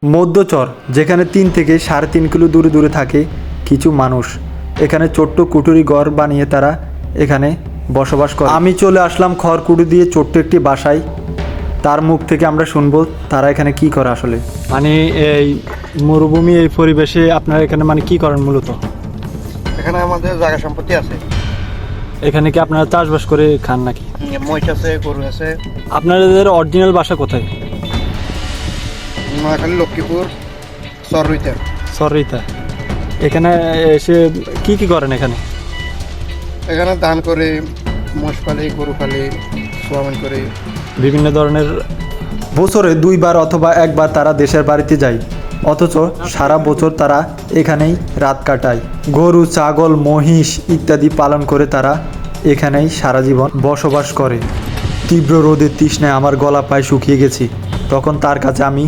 মধ্যচর, যেখানে 3 থেকে 3.5 কিলো দূরে দূরে থাকে কিছু মানুষ। এখানে ছোট্ট কুটুরি ঘর বানিয়ে তারা এখানে বসবাস করে। আমি চলে আসলাম খড়কুটো দিয়ে ছোট্ট একটি বাসায়। তার মুখ থেকে আমরা শুনবো তারা এখানে কি করে আসলে। মানে এই মরুভূমি, এই পরিবেশে আপনারা এখানে মানে কি করেন মূলত? এখানে আমাদের জায়গা সম্পত্তি আছে। এখানে কি আপনারা চাষবাস করে খান নাকি? মহিষ আছে, গরু আছে। আপনাদের অরিজিনাল বাসা কোথায়? নোয়াখালী, লক্ষ্মীপুর, চররুইতে। সরিতা। এখানে এসে কি কি করেন এখানে? এখানে ধান করে, মোষ পালি, গরু পালি, সোয়াবিন করে। বিভিন্ন ধরনের বছরে 2 বার অথবা 1 বার তারা দেশের বাড়িতে যায়, অথচ সারা বছর তারা এখানেই রাত কাটায়। গরু, ছাগল, মহিষ ইত্যাদি পালন করে তারা এখানেই সারা জীবন বসবাস করে। তীব্র রোদের তৃষ্ণায় আমার গলা প্রায় শুকিয়ে গেছে। তখন তার কাছে আমি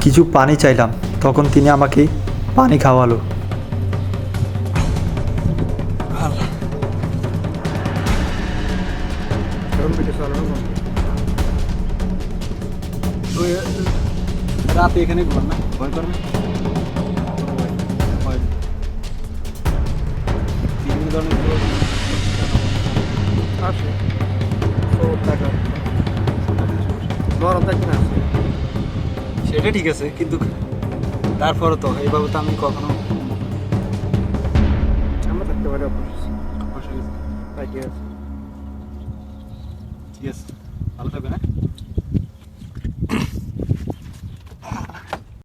কিছু পানি চাইলাম, তখন তিনি আমাকে পানি খাওয়ালো। রাতে এখানে ঘুমান না, ভয় করে না? বিভিন্ন ধরনের আছে নরম থাকবে না। সেটা ঠিক আছে, কিন্তু তারপরে তো এইভাবে তো আমি কখনো আমরা থাকতে পারি ঠিক আছে, ভালো থাকবে না।